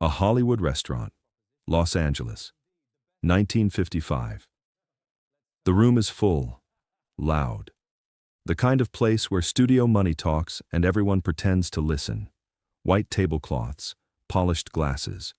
A Hollywood restaurant, Los Angeles, 1955. The room is full, loud. The kind of place where studio money talks and everyone pretends to listen. White tablecloths, polished glasses.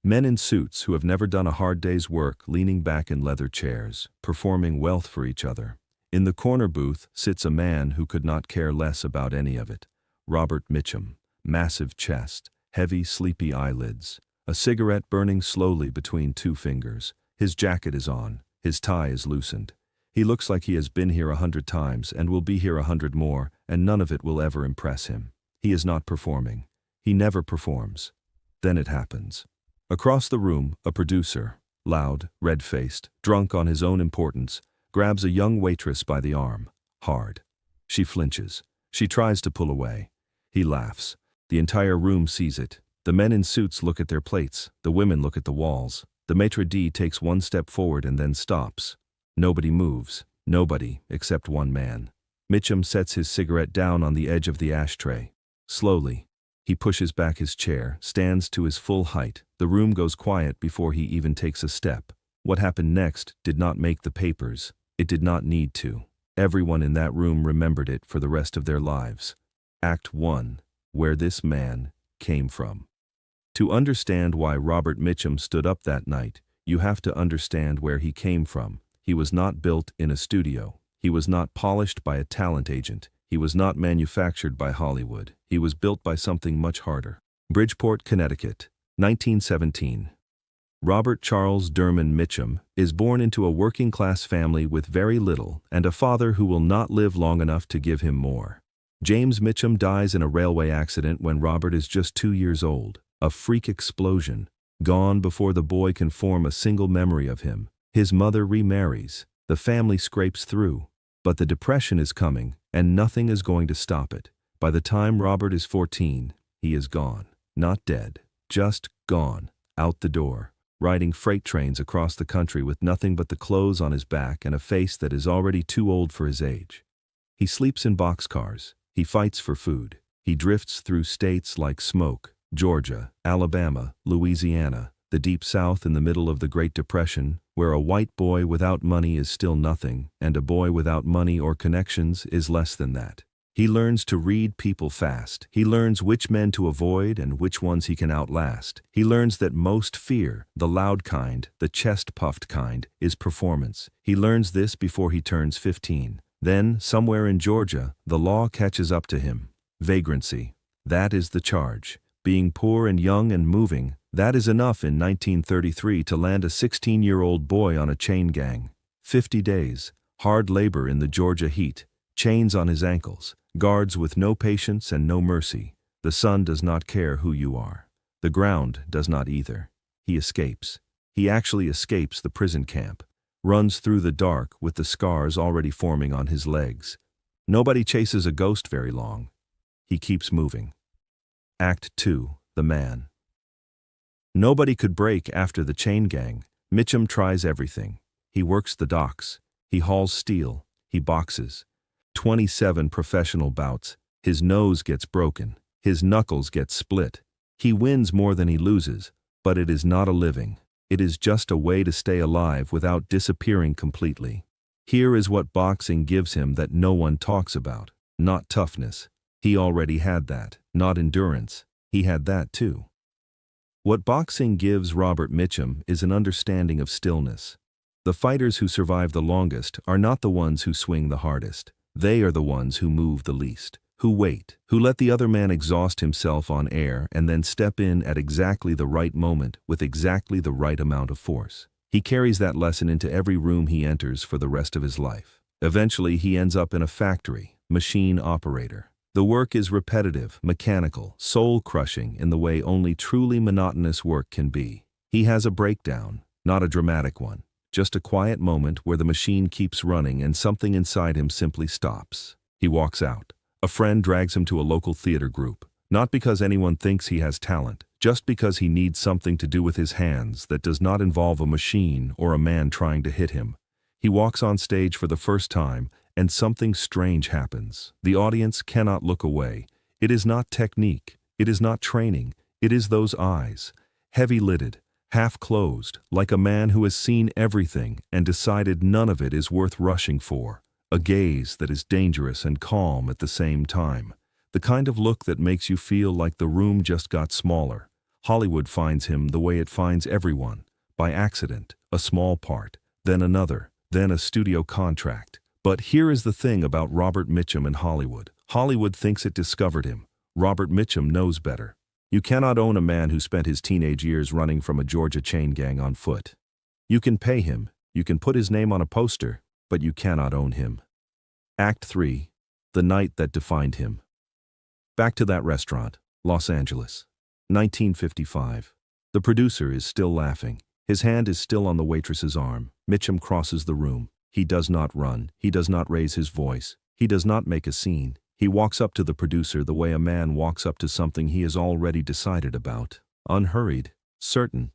Men in suits who have never done a hard day's work leaning back in leather chairs, performing wealth for each other. In the corner booth sits a man who could not care less about any of it. Robert Mitchum, massive chest, heavy, sleepy eyelids, a cigarette burning slowly between two fingers. His jacket is on, his tie is loosened. He looks like he has been here 100 times and will be here 100 more, and none of it will ever impress him. He is not performing. He never performs. Then it happens. Across the room, a producer, loud, red-faced, drunk on his own importance, grabs a young waitress by the arm, hard. She flinches. She tries to pull away. He laughs. The entire room sees it. The men in suits look at their plates. The women look at the walls. The maitre d' takes one step forward and then stops. Nobody moves. Nobody, except one man. Mitchum sets his cigarette down on the edge of the ashtray. Slowly, he pushes back his chair, stands to his full height. The room goes quiet before he even takes a step. What happened next did not make the papers. It did not need to. Everyone in that room remembered it for the rest of their lives. Act 1. Where this man came from. To understand why Robert Mitchum stood up that night, you have to understand where he came from. He was not built in a studio. He was not polished by a talent agent. He was not manufactured by Hollywood. He was built by something much harder. Bridgeport, Connecticut, 1917. Robert Charles Derman Mitchum is born into a working-class family with very little and a father who will not live long enough to give him more. James Mitchum dies in a railway accident when Robert is just 2 years old. A freak explosion. Gone before the boy can form a single memory of him. His mother remarries. The family scrapes through. But the depression is coming, and nothing is going to stop it. By the time Robert is 14, he is gone. Not dead. Just gone. Out the door. Riding freight trains across the country with nothing but the clothes on his back and a face that is already too old for his age. He sleeps in boxcars. He fights for food. He drifts through states like Smoke, Georgia, Alabama, Louisiana, the Deep South in the middle of the Great Depression, where a white boy without money is still nothing, and a boy without money or connections is less than that. He learns to read people fast. He learns which men to avoid and which ones he can outlast. He learns that most fear, the loud kind, the chest-puffed kind, is performance. He learns this before he turns 15. Then, somewhere in Georgia, the law catches up to him. Vagrancy. That is the charge. Being poor and young and moving, that is enough in 1933 to land a 16-year-old boy on a chain gang. 50 days, hard labor in the Georgia heat, chains on his ankles, guards with no patience and no mercy. The sun does not care who you are. The ground does not either. He escapes. He actually escapes the prison camp. Runs through the dark with the scars already forming on his legs. Nobody chases a ghost very long. He keeps moving. Act 2. The Man. Nobody could break after the chain gang. Mitchum tries everything. He works the docks. He hauls steel. He boxes. 27 professional bouts. His nose gets broken. His knuckles get split. He wins more than he loses, but it is not a living. It is just a way to stay alive without disappearing completely. Here is what boxing gives him that no one talks about. Not toughness. He already had that. Not endurance. He had that too. What boxing gives Robert Mitchum is an understanding of stillness. The fighters who survive the longest are not the ones who swing the hardest. They are the ones who move the least, who wait, who let the other man exhaust himself on air and then step in at exactly the right moment with exactly the right amount of force. He carries that lesson into every room he enters for the rest of his life. Eventually, he ends up in a factory, machine operator. The work is repetitive, mechanical, soul-crushing in the way only truly monotonous work can be. He has a breakdown, not a dramatic one, just a quiet moment where the machine keeps running and something inside him simply stops. He walks out. A friend drags him to a local theater group, not because anyone thinks he has talent, just because he needs something to do with his hands that does not involve a machine or a man trying to hit him. He walks on stage for the first time, and something strange happens. The audience cannot look away. It is not technique. It is not training. It is those eyes. heavy-lidded, half-closed, like a man who has seen everything and decided none of it is worth rushing for. A gaze that is dangerous and calm at the same time. The kind of look that makes you feel like the room just got smaller. Hollywood finds him the way it finds everyone. By accident, a small part, then another, then a studio contract. But here is the thing about Robert Mitchum and Hollywood. Hollywood thinks it discovered him. Robert Mitchum knows better. You cannot own a man who spent his teenage years running from a Georgia chain gang on foot. You can pay him, you can put his name on a poster, but you cannot own him. Act 3. The night that defined him. Back to that restaurant, Los Angeles. 1955. The producer is still laughing. His hand is still on the waitress's arm. Mitchum crosses the room. He does not run. He does not raise his voice. He does not make a scene. He walks up to the producer the way a man walks up to something he has already decided about. Unhurried, certain.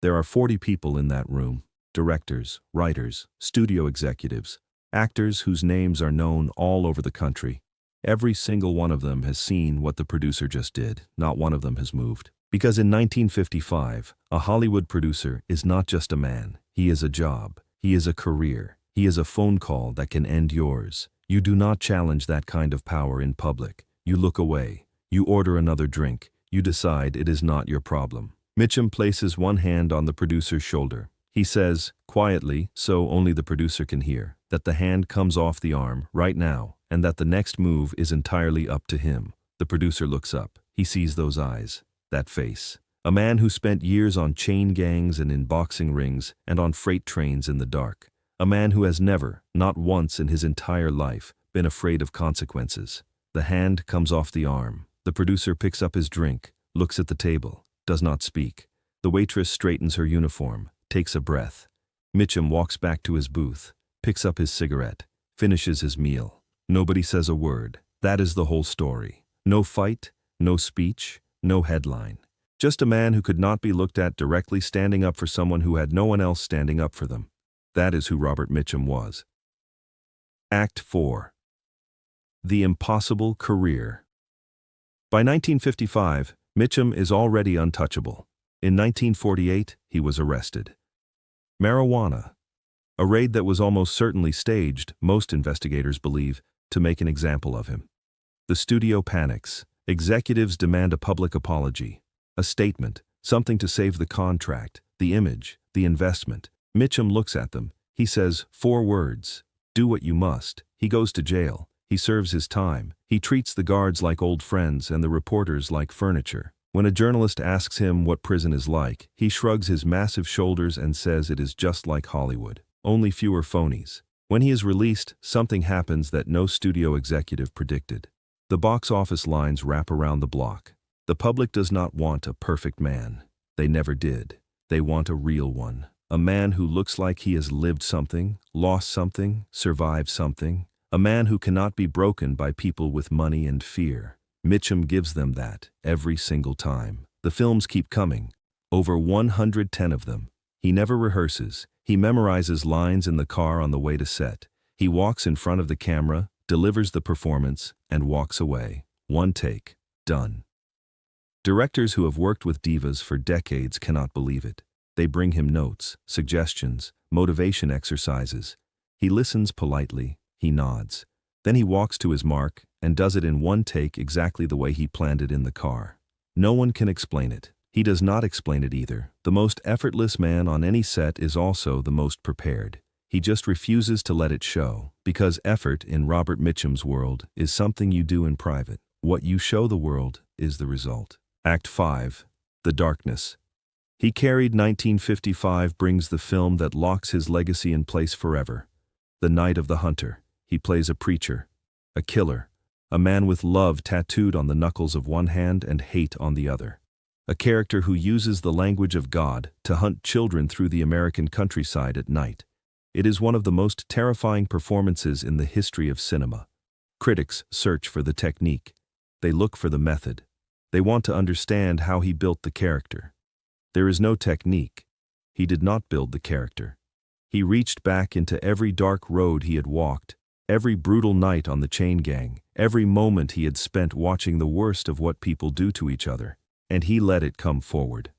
There are 40 people in that room. Directors, writers, studio executives, actors whose names are known all over the country. Every single one of them has seen what the producer just did. Not one of them has moved. Because in 1955, a Hollywood producer is not just a man. He is a job. He is a career. He is a phone call that can end yours. You do not challenge that kind of power in public. You look away. You order another drink. You decide it is not your problem. Mitchum places one hand on the producer's shoulder. He says, quietly, so only the producer can hear, that the hand comes off the arm right now, and that the next move is entirely up to him. The producer looks up. He sees those eyes, that face. A man who spent years on chain gangs and in boxing rings and on freight trains in the dark. A man who has never, not once in his entire life, been afraid of consequences. The hand comes off the arm. The producer picks up his drink, looks at the table, does not speak. The waitress straightens her uniform, takes a breath. Mitchum walks back to his booth, picks up his cigarette, finishes his meal. Nobody says a word. That is the whole story. No fight, no speech, no headline. Just a man who could not be looked at directly standing up for someone who had no one else standing up for them. That is who Robert Mitchum was. Act 4. The Impossible Career. By 1955, Mitchum is already untouchable. In 1948, he was arrested. Marijuana. A raid that was almost certainly staged, most investigators believe, to make an example of him. The studio panics. Executives demand a public apology. A statement, something to save the contract, the image, the investment. Mitchum looks at them. He says 4 words. Do what you must. He goes to jail. He serves his time. He treats the guards like old friends and the reporters like furniture. When a journalist asks him what prison is like, he shrugs his massive shoulders and says it is just like Hollywood. Only fewer phonies. When he is released, something happens that no studio executive predicted. The box office lines wrap around the block. The public does not want a perfect man. They never did. They want a real one. A man who looks like he has lived something, lost something, survived something. A man who cannot be broken by people with money and fear. Mitchum gives them that every single time. The films keep coming. Over 110 of them. He never rehearses. He memorizes lines in the car on the way to set. He walks in front of the camera, delivers the performance, and walks away. One take. Done. Directors who have worked with divas for decades cannot believe it. They bring him notes, suggestions, motivation exercises. He listens politely, he nods. Then he walks to his mark and does it in one take exactly the way he planned it in the car. No one can explain it. He does not explain it either. The most effortless man on any set is also the most prepared. He just refuses to let it show, because effort in Robert Mitchum's world is something you do in private. What you show the world is the result. Act 5. The Darkness. He carried 1955 brings the film that locks his legacy in place forever. The Night of the Hunter. He plays a preacher, a killer, a man with love tattooed on the knuckles of one hand and hate on the other. A character who uses the language of God to hunt children through the American countryside at night. It is one of the most terrifying performances in the history of cinema. Critics search for the technique. They look for the method. They want to understand how he built the character. There is no technique. He did not build the character. He reached back into every dark road he had walked, every brutal night on the chain gang, every moment he had spent watching the worst of what people do to each other, and he let it come forward.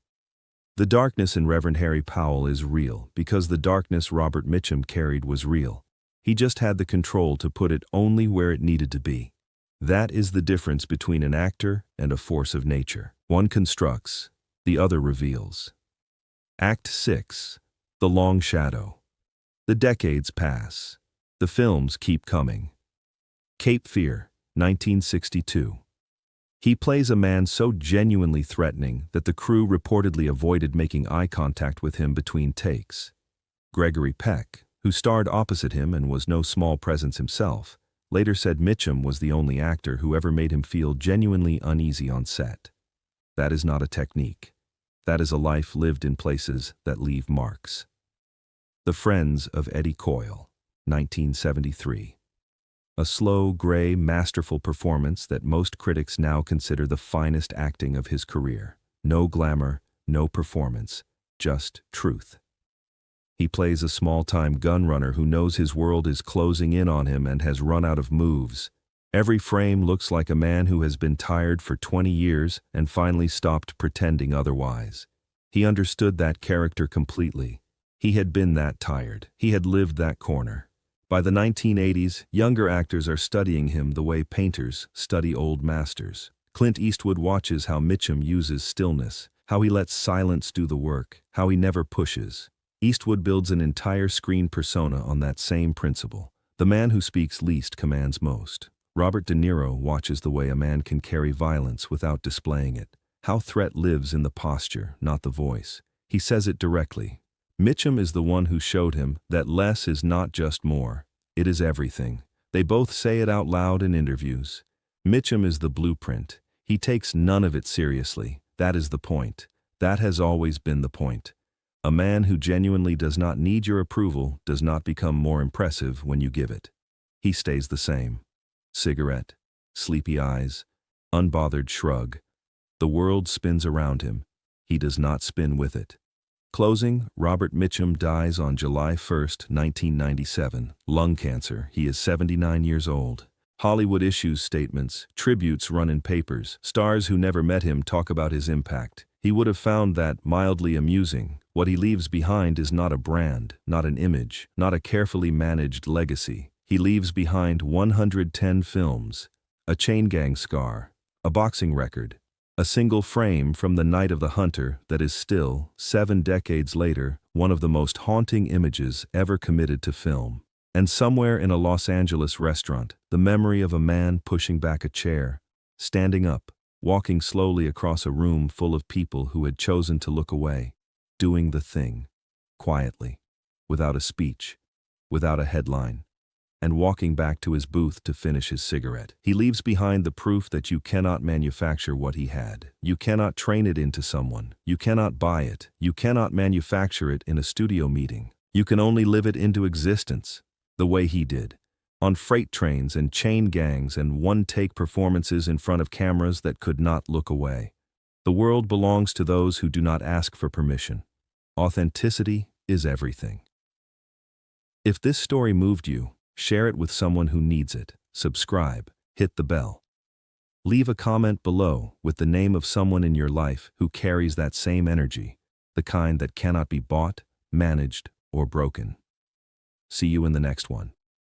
The darkness in Reverend Harry Powell is real because the darkness Robert Mitchum carried was real. He just had the control to put it only where it needed to be. That is the difference between an actor and a force of nature. One constructs, the other reveals. Act 6. The Long Shadow. The decades pass. The films keep coming. Cape Fear, 1962. He plays a man so genuinely threatening that the crew reportedly avoided making eye contact with him between takes. Gregory Peck, who starred opposite him and was no small presence himself, later said Mitchum was the only actor who ever made him feel genuinely uneasy on set. That is not a technique. That is a life lived in places that leave marks. The Friends of Eddie Coyle, 1973. A slow, gray, masterful performance that most critics now consider the finest acting of his career. No glamour, no performance, just truth. He plays a small-time gun runner who knows his world is closing in on him and has run out of moves. Every frame looks like a man who has been tired for 20 years and finally stopped pretending otherwise. He understood that character completely. He had been that tired. He had lived that corner. By the 1980s, younger actors are studying him the way painters study old masters. Clint Eastwood watches how Mitchum uses stillness, how he lets silence do the work, how he never pushes. Eastwood builds an entire screen persona on that same principle. The man who speaks least commands most. Robert De Niro watches the way a man can carry violence without displaying it, how threat lives in the posture, not the voice. He says it directly. Mitchum is the one who showed him that less is not just more, it is everything. They both say it out loud in interviews. Mitchum is the blueprint. He takes none of it seriously. That is the point. That has always been the point. A man who genuinely does not need your approval does not become more impressive when you give it. He stays the same. Cigarette, sleepy eyes, unbothered shrug. The world spins around him. He does not spin with it. Closing, Robert Mitchum dies on July 1, 1997, lung cancer. He is 79 years old. Hollywood issues statements, tributes run in papers. Stars who never met him talk about his impact. He would have found that mildly amusing. What he leaves behind is not a brand, not an image, not a carefully managed legacy. He leaves behind 110 films, a chain gang scar, a boxing record, a single frame from the Night of the Hunter that is still, 7 decades later, one of the most haunting images ever committed to film. And somewhere in a Los Angeles restaurant, the memory of a man pushing back a chair, standing up, walking slowly across a room full of people who had chosen to look away, doing the thing, quietly, without a speech, without a headline, and walking back to his booth to finish his cigarette. He leaves behind the proof that you cannot manufacture what he had. You cannot train it into someone. You cannot buy it. You cannot manufacture it in a studio meeting. You can only live it into existence, the way he did, on freight trains and chain gangs and one-take performances in front of cameras that could not look away. The world belongs to those who do not ask for permission. Authenticity is everything. If this story moved you, share it with someone who needs it. Subscribe, hit the bell. Leave a comment below with the name of someone in your life who carries that same energy, the kind that cannot be bought, managed, or broken. See you in the next one.